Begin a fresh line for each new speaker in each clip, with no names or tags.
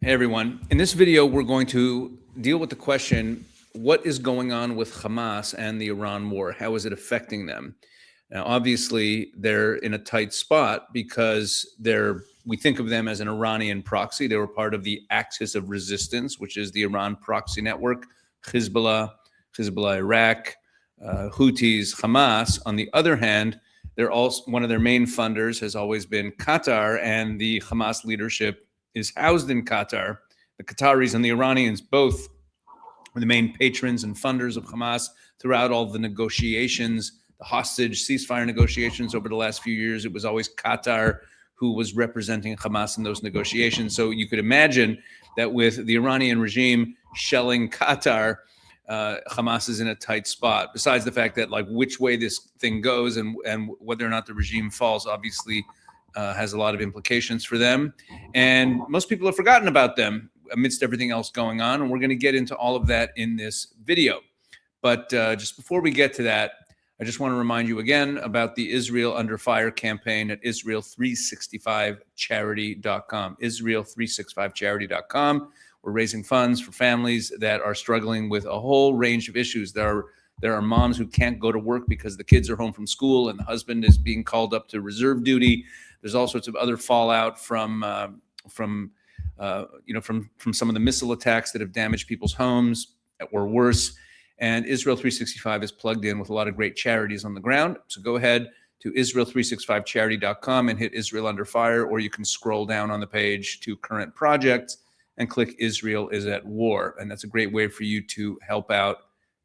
Hey everyone. In this video, we're going to deal with the question, what is going on with Hamas and the Iran war? How is it affecting them? Now, obviously, they're in a tight spot because we think of them as an Iranian proxy. They were part of the Axis of Resistance, which is the Iran proxy network, Hezbollah, Iraq, Houthis, Hamas. On the other hand, they're also one of their main funders has always been Qatar, and the Hamas leadership is housed in Qatar. The Qataris and the Iranians both were the main patrons and funders of Hamas throughout all the negotiations, the hostage ceasefire negotiations over the last few years. It was always Qatar who was representing Hamas in those negotiations. So you could imagine that with the Iranian regime shelling Qatar, Hamas is in a tight spot. Besides the fact that, like, which way this thing goes and whether or not the regime falls, obviously has a lot of implications for them. And most people have forgotten about them amidst everything else going on. And we're going to get into all of that in this video. But just before we get to that, I just want to remind you again about the Israel Under Fire campaign at Israel365charity.com. Israel365charity.com. We're raising funds for families that are struggling with a whole range of issues. There are moms who can't go to work because the kids are home from school and the husband is being called up to reserve duty. There's all sorts of other fallout from some of the missile attacks that have damaged people's homes or worse. And Israel 365 is plugged in with a lot of great charities on the ground. So go ahead to Israel365charity.com and hit Israel Under Fire, or you can scroll down on the page to current projects and click Israel is at War. And that's a great way for you to help out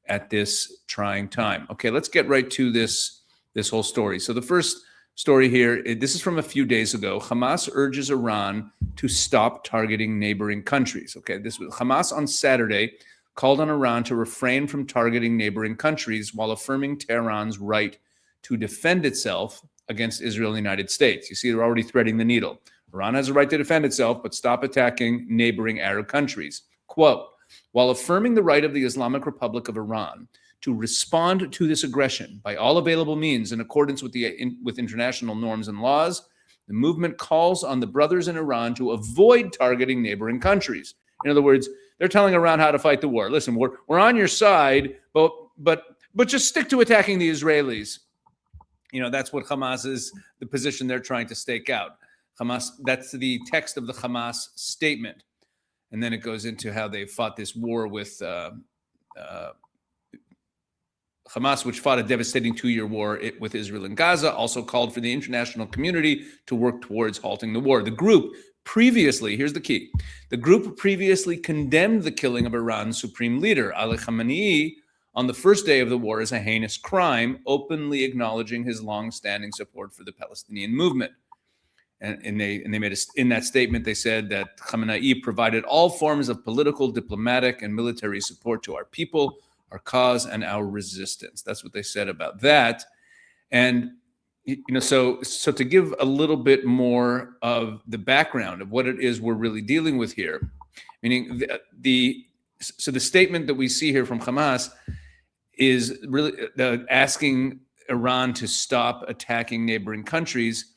at this trying time. Okay, let's get right to this whole story. So the first story here, this is from a few days ago. Hamas urges Iran to stop targeting neighboring countries. Okay, this was Hamas on Saturday called on Iran to refrain from targeting neighboring countries while affirming Tehran's right to defend itself against Israel and the United States. You see, they're already threading the needle. Iran has a right to defend itself, but stop attacking neighboring Arab countries. Quote, while affirming the right of the Islamic Republic of Iran to respond to this aggression by all available means in accordance with international norms and laws, the movement calls on the brothers in Iran to avoid targeting neighboring countries. In other words, they're telling Iran how to fight the war. Listen, we're on your side, but just stick to attacking the Israelis. You know, that's what Hamas is, the position they're trying to stake out. Hamas, that's the text of the Hamas statement. And then it goes into how they fought this war with Hamas, which fought a devastating 2-year war with Israel and Gaza, also called for the international community to work towards halting the war. The group previously, here's the key, the group previously condemned the killing of Iran's supreme leader, Ali Khamenei, on the first day of the war as a heinous crime, openly acknowledging his long-standing support for the Palestinian movement. And they made in that statement, they said that Khamenei provided all forms of political, diplomatic, and military support to our people, our cause, and our resistance. That's what they said about that. And so to give a little bit more of the background of what it is we're really dealing with here, meaning the statement that we see here from Hamas is really asking Iran to stop attacking neighboring countries,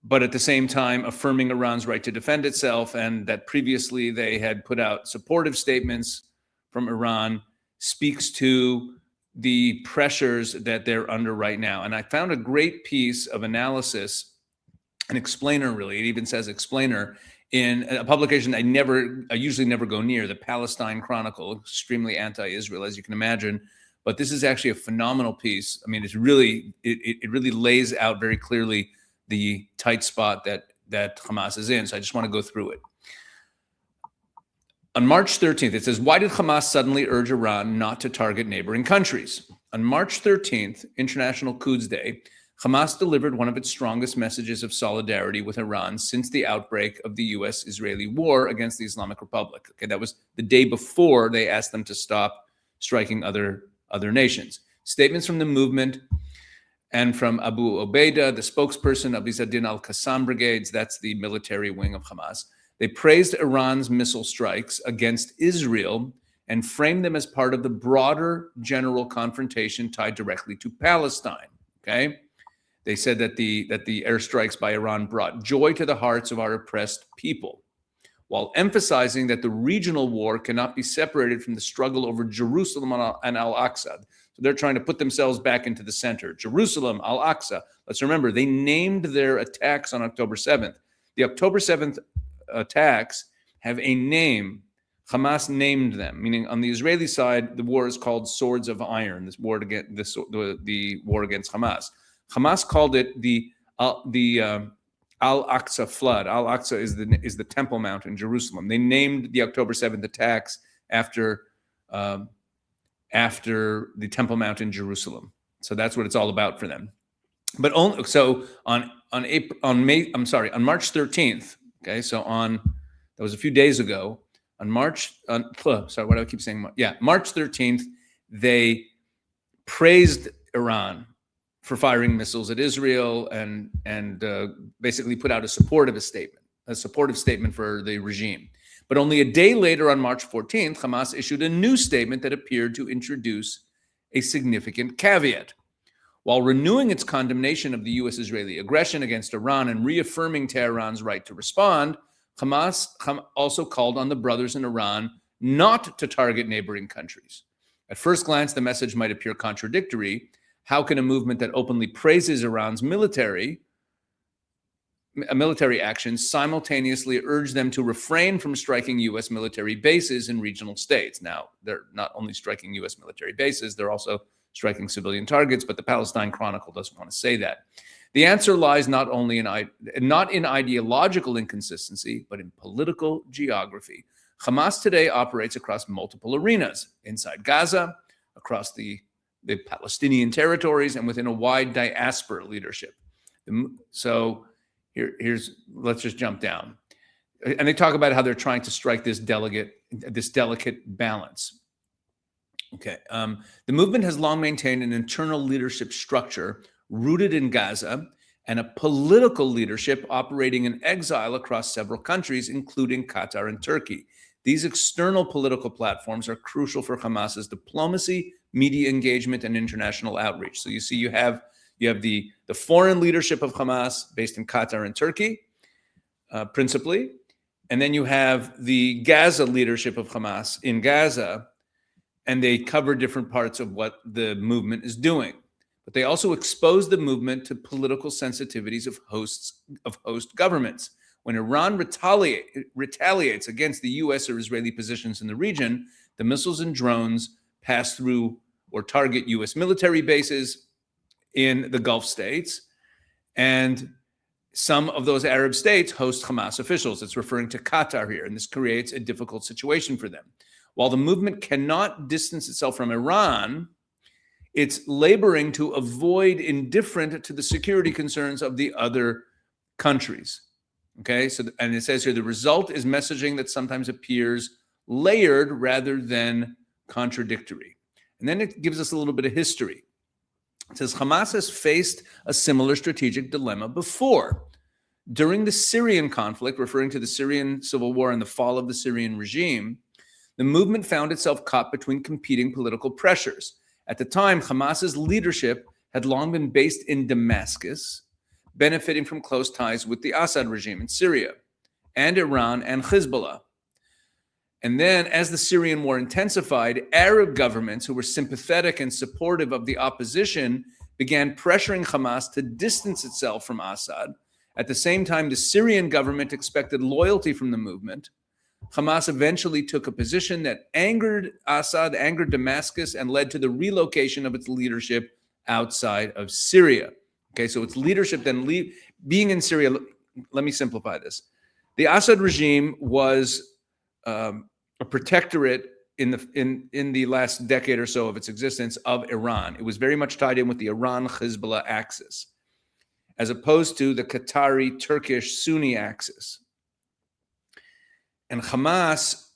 but at the same time affirming Iran's right to defend itself, and that previously they had put out supportive statements from Iran, speaks to the pressures that they're under right now. And I found a great piece of analysis, an explainer really, it even says explainer, in a publication I usually never go near, the Palestine Chronicle, extremely anti-Israel, as you can imagine. But this is actually a phenomenal piece. I mean, it really lays out very clearly the tight spot that Hamas is in. So I just want to go through it. On March 13th, it says, why did Hamas suddenly urge Iran not to target neighboring countries? On March 13th, International Quds Day, Hamas delivered one of its strongest messages of solidarity with Iran since the outbreak of the U.S.-Israeli war against the Islamic Republic. Okay, that was the day before they asked them to stop striking other nations. Statements from the movement and from Abu Ubaidah, the spokesperson of Izz-ad-Din al-Qassam brigades, that's the military wing of Hamas. They praised Iran's missile strikes against Israel and framed them as part of the broader general confrontation tied directly to Palestine. Okay, they said that the airstrikes by Iran brought joy to the hearts of our oppressed people. while emphasizing that the regional war cannot be separated from the struggle over Jerusalem and Al-Aqsa. So they're trying to put themselves back into the center. Jerusalem, Al-Aqsa. Let's remember, they named their attacks on October 7th. The October 7th attacks have a name. Hamas named them, meaning on the Israeli side, the war is called Swords of Iron, this war against the war against Hamas. Hamas called it the Al-Aqsa flood. Al-Aqsa is the Temple Mount in Jerusalem. They named the October 7th attacks after the Temple Mount in Jerusalem. So that's what it's all about for them. But only so on March 13th. Okay, so that was a few days ago. March 13th, they praised Iran for firing missiles at Israel and basically put out a supportive statement for the regime. But only a day later, on March 14th, Hamas issued a new statement that appeared to introduce a significant caveat. While renewing its condemnation of the U.S.-Israeli aggression against Iran and reaffirming Tehran's right to respond, Hamas also called on the brothers in Iran not to target neighboring countries. At first glance, the message might appear contradictory. How can a movement that openly praises Iran's military actions simultaneously urge them to refrain from striking U.S. military bases in regional states? Now, they're not only striking U.S. military bases, they're also striking civilian targets, but the Palestine Chronicle doesn't want to say that. The answer lies not in ideological inconsistency, but in political geography. Hamas today operates across multiple arenas: inside Gaza, across the Palestinian territories, and within a wide diaspora leadership. So let's just jump down. And they talk about how they're trying to strike this delicate balance. Okay, the movement has long maintained an internal leadership structure rooted in Gaza and a political leadership operating in exile across several countries, including Qatar and Turkey. These external political platforms are crucial for Hamas's diplomacy, media engagement, and international outreach. So you see, you have the foreign leadership of Hamas based in Qatar and Turkey, principally, and then you have the Gaza leadership of Hamas in Gaza, and they cover different parts of what the movement is doing. But they also expose the movement to political sensitivities of host governments. When Iran retaliates against the U.S. or Israeli positions in the region, the missiles and drones pass through or target U.S. military bases in the Gulf states, and some of those Arab states host Hamas officials. It's referring to Qatar here, and this creates a difficult situation for them. While the movement cannot distance itself from Iran, it's laboring to avoid indifferent to the security concerns of the other countries. Okay, so, and it says here, the result is messaging that sometimes appears layered rather than contradictory. And then it gives us a little bit of history. It says Hamas has faced a similar strategic dilemma before. During the Syrian conflict, referring to the Syrian civil war and the fall of the Syrian regime, the movement found itself caught between competing political pressures. At the time, Hamas's leadership had long been based in Damascus, benefiting from close ties with the Assad regime in Syria, and Iran and Hezbollah. And then, as the Syrian war intensified, Arab governments who were sympathetic and supportive of the opposition began pressuring Hamas to distance itself from Assad. At the same time, the Syrian government expected loyalty from the movement. Hamas eventually took a position that angered Assad, angered Damascus, and led to the relocation of its leadership outside of Syria. Okay, so its leadership then being in Syria. Let me simplify this. The Assad regime was a protectorate in the last decade or so of its existence of Iran. It was very much tied in with the Iran-Hezbollah axis, as opposed to the Qatari-Turkish Sunni axis. And Hamas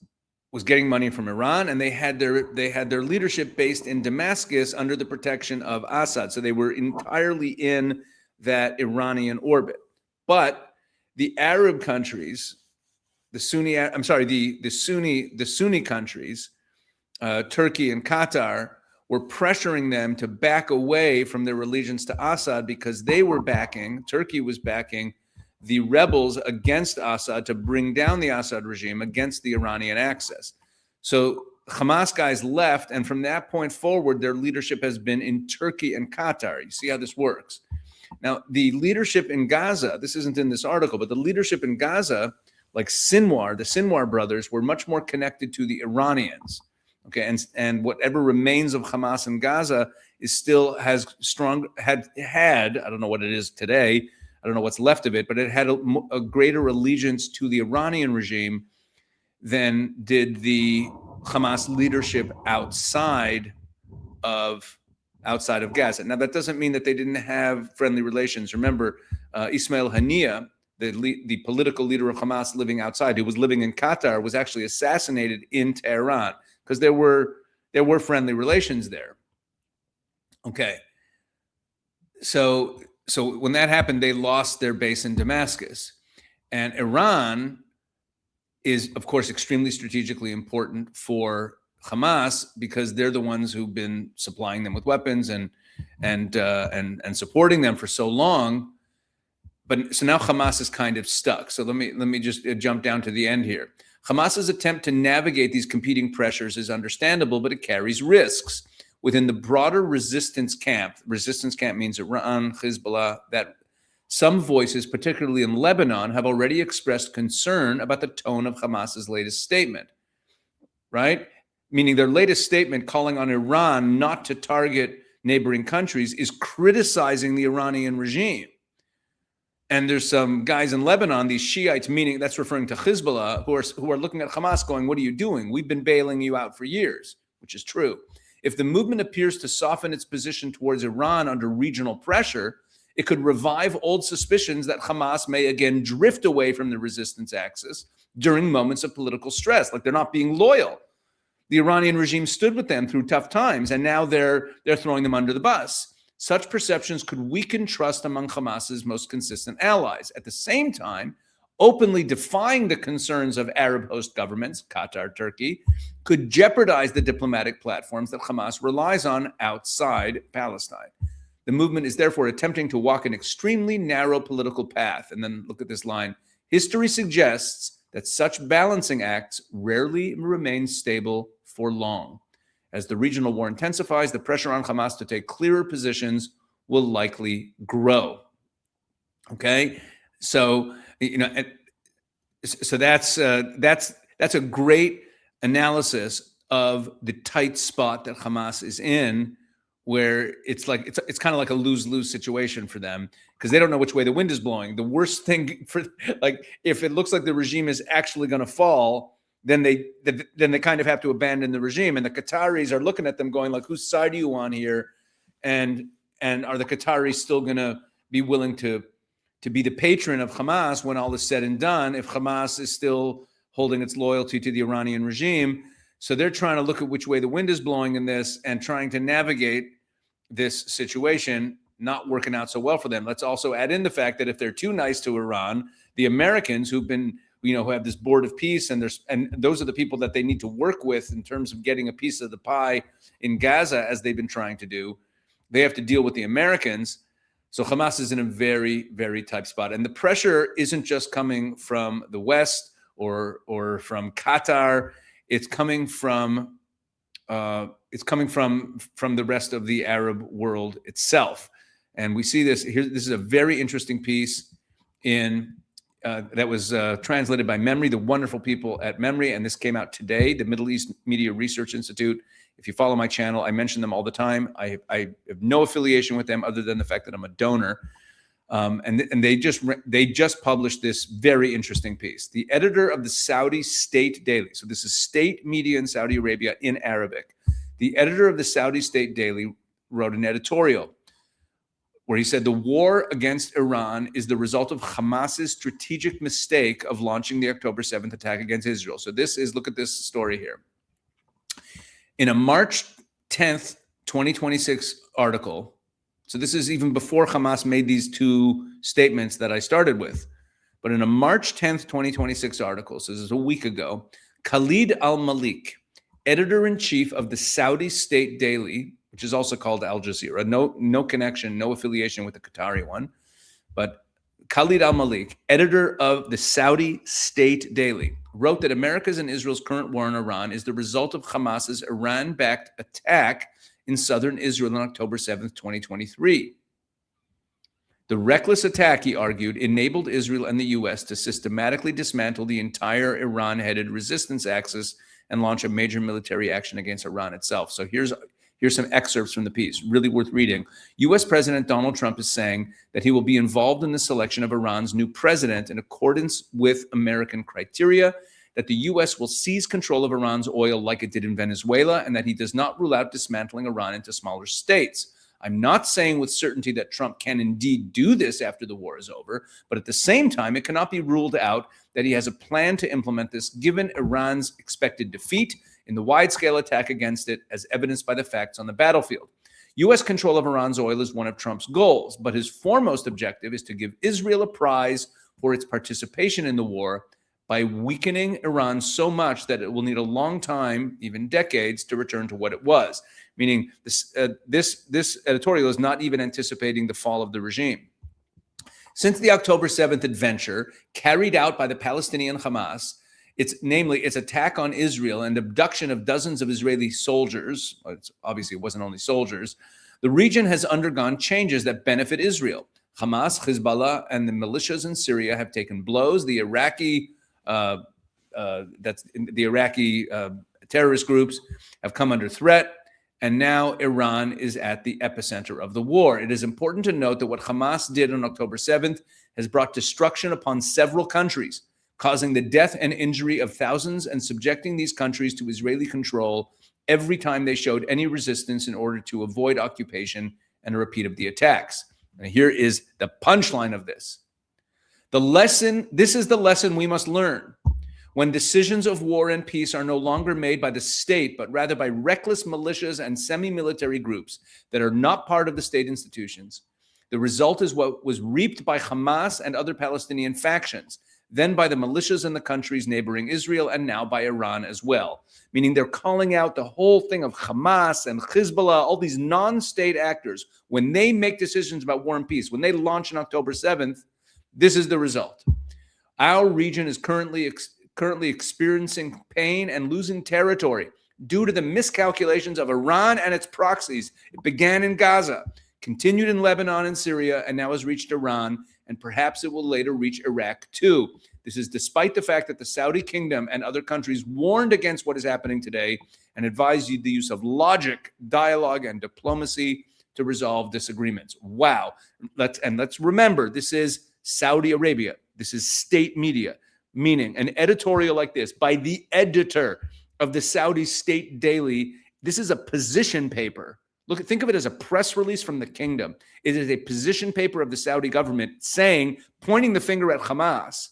was getting money from Iran, and they had their leadership based in Damascus under the protection of Assad. So they were entirely in that Iranian orbit. But the Arab countries, the Sunni countries, Turkey and Qatar, were pressuring them to back away from their allegiance to Assad because Turkey was backing the rebels against Assad to bring down the Assad regime against the Iranian axis. So Hamas guys left, and from that point forward, their leadership has been in Turkey and Qatar. You see how this works. Now, the leadership in Gaza, this isn't in this article, but the leadership in Gaza, like Sinwar, the Sinwar brothers, were much more connected to the Iranians. Okay, and whatever remains of Hamas in Gaza is still has strong, had, I don't know what it is today, I don't know what's left of it, but it had a greater allegiance to the Iranian regime than did the Hamas leadership outside of Gaza. Now, that doesn't mean that they didn't have friendly relations. Remember, Ismail Haniyeh, the political leader of Hamas living outside, who was living in Qatar, was actually assassinated in Tehran because there were friendly relations there. Okay. So when that happened, they lost their base in Damascus. And Iran is, of course, extremely strategically important for Hamas because they're the ones who've been supplying them with weapons and supporting them for so long. But so now Hamas is kind of stuck. So let me just jump down to the end here. Hamas's attempt to navigate these competing pressures is understandable, but it carries risks. Within the broader resistance camp means Iran, Hezbollah, that some voices, particularly in Lebanon, have already expressed concern about the tone of Hamas's latest statement, right? Meaning their latest statement calling on Iran not to target neighboring countries is criticizing the Iranian regime. And there's some guys in Lebanon, these Shiites, meaning that's referring to Hezbollah, who are looking at Hamas going, what are you doing? We've been bailing you out for years, which is true. If the movement appears to soften its position towards Iran under regional pressure, it could revive old suspicions that Hamas may again drift away from the resistance axis during moments of political stress, like they're not being loyal. The Iranian regime stood with them through tough times, and now they're throwing them under the bus. Such perceptions could weaken trust among Hamas's most consistent allies. At the same time, openly defying the concerns of Arab host governments, Qatar, Turkey, could jeopardize the diplomatic platforms that Hamas relies on outside Palestine. The movement is therefore attempting to walk an extremely narrow political path. And then look at this line. History suggests that such balancing acts rarely remain stable for long. As the regional war intensifies, the pressure on Hamas to take clearer positions will likely grow. Okay, so so that's a great analysis of the tight spot that Hamas is in, where it's kind of like a lose-lose situation for them because they don't know which way the wind is blowing. The worst thing for if it looks like the regime is actually going to fall, then they kind of have to abandon the regime. And the Qataris are looking at them going like, whose side are you on here? And are the Qataris still going to be willing to be the patron of Hamas when all is said and done, if Hamas is still holding its loyalty to the Iranian regime? So they're trying to look at which way the wind is blowing in this and trying to navigate this situation, not working out so well for them. Let's also add in the fact that if they're too nice to Iran, the Americans who have this board of peace, and those are the people that they need to work with in terms of getting a piece of the pie in Gaza, as they've been trying to do. They have to deal with the Americans. So Hamas is in a very, very tight spot. And the pressure isn't just coming from the West or from Qatar. It's coming from the rest of the Arab world itself. And we see this here. This is a very interesting piece that was translated by Memory, the wonderful people at Memory. And this came out today, the Middle East Media Research Institute. If you follow my channel, I mention them all the time. I have no affiliation with them other than the fact that I'm a donor. And they just published this very interesting piece. The editor of the Saudi State Daily, so this is state media in Saudi Arabia in Arabic. The editor of the Saudi State Daily wrote an editorial where he said the war against Iran is the result of Hamas's strategic mistake of launching the October 7th attack against Israel. So look at this story here. In a March 10th, 2026 article, so this is even before Hamas made these two statements that I started with, but in a March 10th, 2026 article, so this is a week ago, Khalid al-Malik, editor-in-chief of the Saudi State Daily, which is also called Al Jazeera, no connection, no affiliation with the Qatari one, but Khalid al-Malik, editor of the Saudi State Daily, wrote that America's and Israel's current war in Iran is the result of Hamas's Iran-backed attack in southern Israel on October 7th, 2023. The reckless attack, he argued, enabled Israel and the U.S. to systematically dismantle the entire Iran-headed resistance axis and launch a major military action against Iran itself. So here's some excerpts from the piece, really worth reading. U.S. President Donald Trump is saying that he will be involved in the selection of Iran's new president in accordance with American criteria, that the U.S. will seize control of Iran's oil like it did in Venezuela, and that he does not rule out dismantling Iran into smaller states. I'm not saying with certainty that Trump can indeed do this after the war is over, but at the same time, it cannot be ruled out that he has a plan to implement this given Iran's expected defeat in the wide-scale attack against it, as evidenced by the facts on the battlefield. U.S. control of Iran's oil is one of Trump's goals, but his foremost objective is to give Israel a prize for its participation in the war by weakening Iran so much that it will need a long time, even decades, to return to what it was. Meaning this editorial is not even anticipating the fall of the regime. Since the October 7th adventure carried out by the Palestinian Hamas, its attack on Israel and abduction of dozens of Israeli soldiers, obviously it wasn't only soldiers, the region has undergone changes that benefit Israel. Hamas, Hezbollah, and the militias in Syria have taken blows. The Iraqi terrorist groups have come under threat. And now Iran is at the epicenter of the war. It is important to note that what Hamas did on October 7th has brought destruction upon several countries, causing the death and injury of thousands and subjecting these countries to Israeli control every time they showed any resistance in order to avoid occupation and a repeat of the attacks. And here is the punchline of this. This is the lesson we must learn. When decisions of war and peace are no longer made by the state, but rather by reckless militias and semi-military groups that are not part of the state institutions, the result is what was reaped by Hamas and other Palestinian factions, then by the militias in the countries neighboring Israel, and now by Iran as well. Meaning they're calling out the whole thing of Hamas and Hezbollah, all these non-state actors, when they make decisions about war and peace, when they launch on October 7th, this is the result. Our region is currently experiencing pain and losing territory due to the miscalculations of Iran and its proxies. It began in Gaza, continued in Lebanon and Syria, and now has reached Iran, and perhaps it will later reach Iraq too. This is despite the fact that the Saudi kingdom and other countries warned against what is happening today and advised you the use of logic, dialogue, and diplomacy to resolve disagreements. Wow. Let's remember, this is Saudi Arabia. This is state media. Meaning an editorial like this by the editor of the Saudi State Daily, this is a position paper. Think of it as a press release from the kingdom. It is a position paper of the Saudi government pointing the finger at Hamas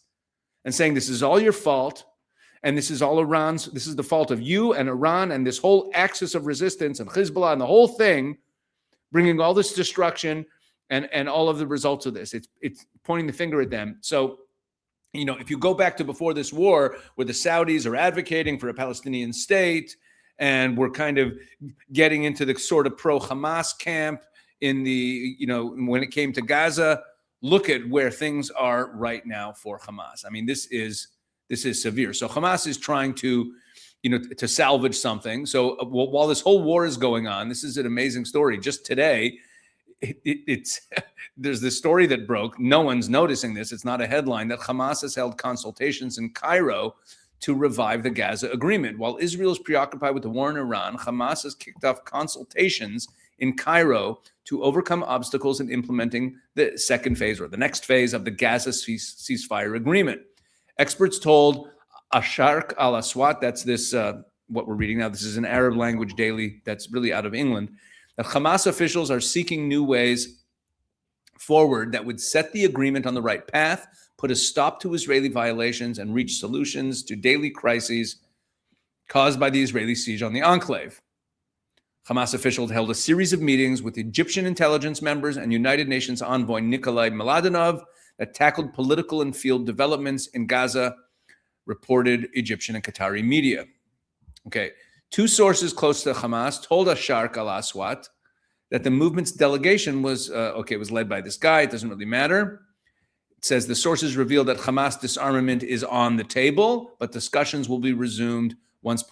and saying, this is all your fault. And this is all Iran's, this is the fault of you and Iran and this whole axis of resistance and Hezbollah and the whole thing, bringing all this destruction and all of the results of this. It's pointing the finger at them. So, if you go back to before this war, where the Saudis are advocating for a Palestinian state, and we're kind of getting into the sort of pro-Hamas camp in the, when it came to Gaza, look at where things are right now for Hamas. I mean, this is severe. So Hamas is trying to, to salvage something. So while this whole war is going on, this is an amazing story. Just today, there's this story that broke. No one's noticing this. It's not a headline that Hamas has held consultations in Cairo to revive the Gaza agreement. While Israel is preoccupied with the war in Iran, Hamas has kicked off consultations in Cairo to overcome obstacles in implementing the second phase or the next phase of the Gaza ceasefire agreement. Experts told Asharq al-Aswat, that's this, what we're reading now, this is an Arab language daily that's really out of England, that Hamas officials are seeking new ways forward that would set the agreement on the right path, put a stop to Israeli violations, and reach solutions to daily crises caused by the Israeli siege on the enclave. Hamas officials held a series of meetings with Egyptian intelligence members and United Nations envoy Nikolai Mladenov that tackled political and field developments in Gaza, reported Egyptian and Qatari media. Okay. Two sources close to Hamas told Asharq al-Aswat that the movement's delegation was, it was led by this guy. It doesn't really matter. says the sources reveal that Hamas disarmament is on the table, but discussions will be resumed once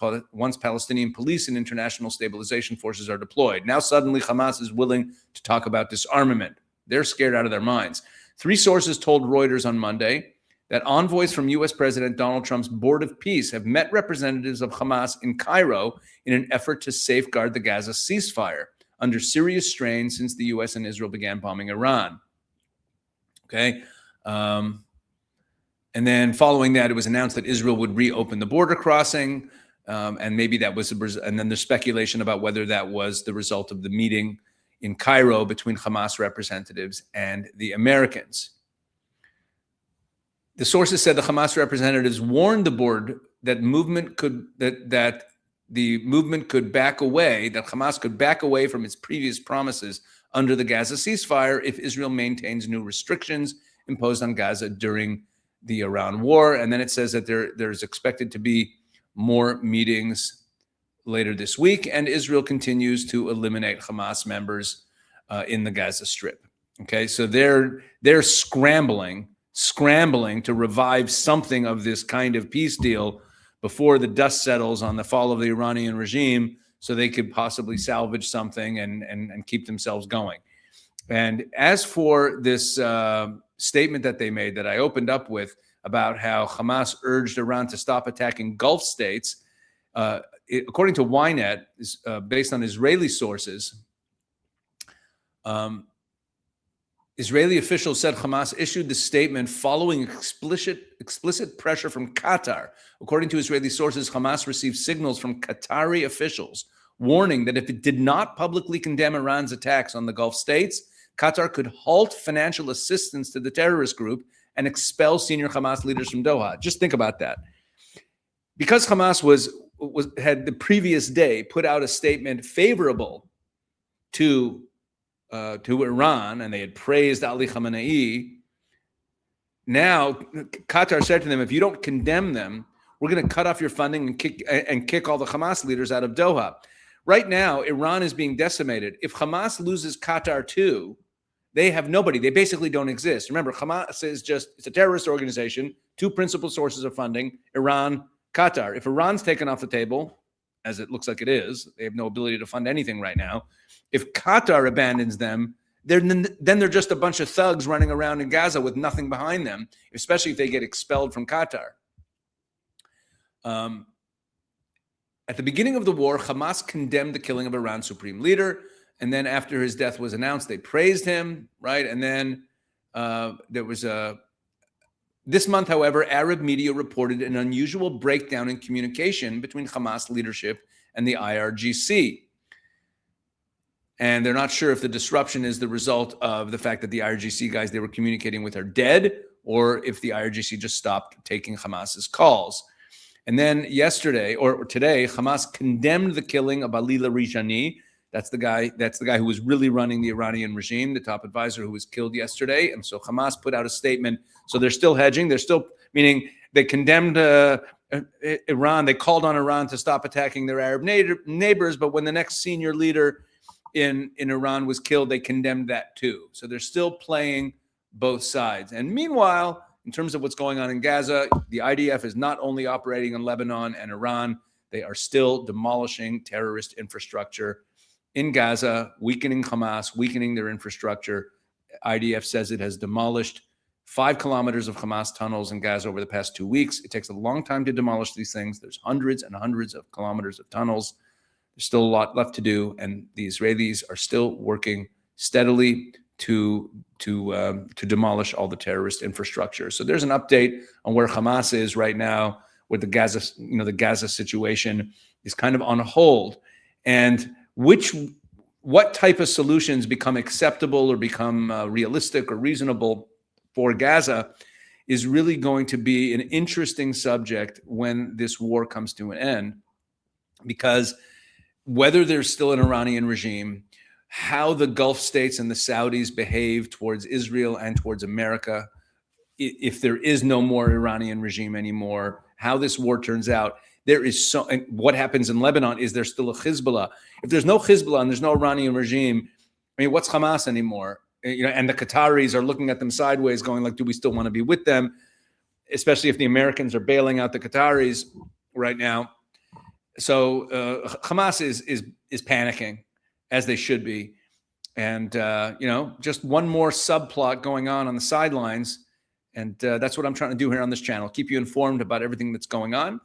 Palestinian police and international stabilization forces are deployed. Now suddenly Hamas is willing to talk about disarmament. They're scared out of their minds. 3 sources told Reuters on Monday that envoys from U.S. President Donald Trump's Board of Peace have met representatives of Hamas in Cairo in an effort to safeguard the Gaza ceasefire under serious strain since the U.S. and Israel began bombing Iran. Okay. And then following that, it was announced that Israel would reopen the border crossing. And maybe that was, and then there's speculation about whether that was the result of the meeting in Cairo between Hamas representatives and the Americans. The sources said the Hamas representatives warned the board that the movement could back away, that Hamas could back away from its previous promises under the Gaza ceasefire if Israel maintains new restrictions imposed on Gaza during the Iran war. And then it says that there's expected to be more meetings later this week, and Israel continues to eliminate Hamas members in the Gaza Strip. Okay, so they're scrambling to revive something of this kind of peace deal before the dust settles on the fall of the Iranian regime, so they could possibly salvage something and keep themselves going. And as for this statement that they made that I opened up with about how Hamas urged Iran to stop attacking Gulf states, according to Ynet, based on Israeli sources, Israeli officials said Hamas issued the statement following explicit pressure from Qatar. According to Israeli sources, Hamas received signals from Qatari officials warning that if it did not publicly condemn Iran's attacks on the Gulf states, Qatar could halt financial assistance to the terrorist group and expel senior Hamas leaders from Doha. Just think about that. Because Hamas had the previous day put out a statement favorable to Iran, and they had praised Ali Khamenei. Now, Qatar said to them, if you don't condemn them, we're going to cut off your funding and kick all the Hamas leaders out of Doha. Right now, Iran is being decimated. If Hamas loses Qatar too, they have nobody. They basically don't exist. Remember, Hamas is it's a terrorist organization, 2 principal sources of funding, Iran, Qatar. If Iran's taken off the table, as it looks like it is, they have no ability to fund anything right now. If Qatar abandons them, then they're just a bunch of thugs running around in Gaza with nothing behind them, especially if they get expelled from Qatar. At the beginning of the war, Hamas condemned the killing of Iran's supreme leader. And then after his death was announced, they praised him, right? And then there was this month, however, Arab media reported an unusual breakdown in communication between Hamas leadership and the IRGC. And they're not sure if the disruption is the result of the fact that the IRGC guys they were communicating with are dead, or if the IRGC just stopped taking Hamas's calls. And then yesterday or today, Hamas condemned the killing of Ali Larijani. That's the guy who was really running the Iranian regime, the top advisor who was killed yesterday. And so Hamas put out a statement. So they're still hedging. They're still, meaning they condemned Iran. They called on Iran to stop attacking their Arab neighbors. But when the next senior leader in Iran was killed, they condemned that too. So they're still playing both sides. And meanwhile, in terms of what's going on in Gaza, the IDF is not only operating in Lebanon and Iran, they are still demolishing terrorist infrastructure in Gaza, weakening Hamas, weakening their infrastructure. IDF says it has demolished 5 kilometers of Hamas tunnels in Gaza over the past 2 weeks. It takes a long time to demolish these things. There's hundreds and hundreds of kilometers of tunnels. There's still a lot left to do, and the Israelis are still working steadily to demolish all the terrorist infrastructure. So there's an update on where Hamas is right now, where the Gaza situation is kind of on hold, and what type of solutions become acceptable or become realistic or reasonable for Gaza is really going to be an interesting subject when this war comes to an end, because whether there's still an Iranian regime, how the Gulf states and the Saudis behave towards Israel and towards America, if there is no more Iranian regime anymore, how this war turns out. And what happens in Lebanon, is there still a Hezbollah? If there's no Hezbollah and there's no Iranian regime, I mean, what's Hamas anymore? and the Qataris are looking at them sideways, going like, do we still want to be with them? Especially if the Americans are bailing out the Qataris right now. So Hamas is panicking, as they should be. And, just one more subplot going on the sidelines. And that's what I'm trying to do here on this channel. Keep you informed about everything that's going on.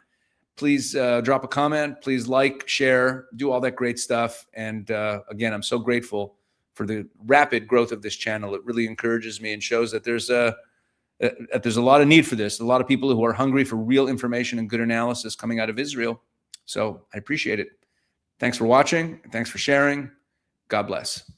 Please drop a comment. Please like, share, do all that great stuff. And again, I'm so grateful for the rapid growth of this channel. It really encourages me and shows that there's a lot of need for this. A lot of people who are hungry for real information and good analysis coming out of Israel. So I appreciate it. Thanks for watching. Thanks for sharing. God bless.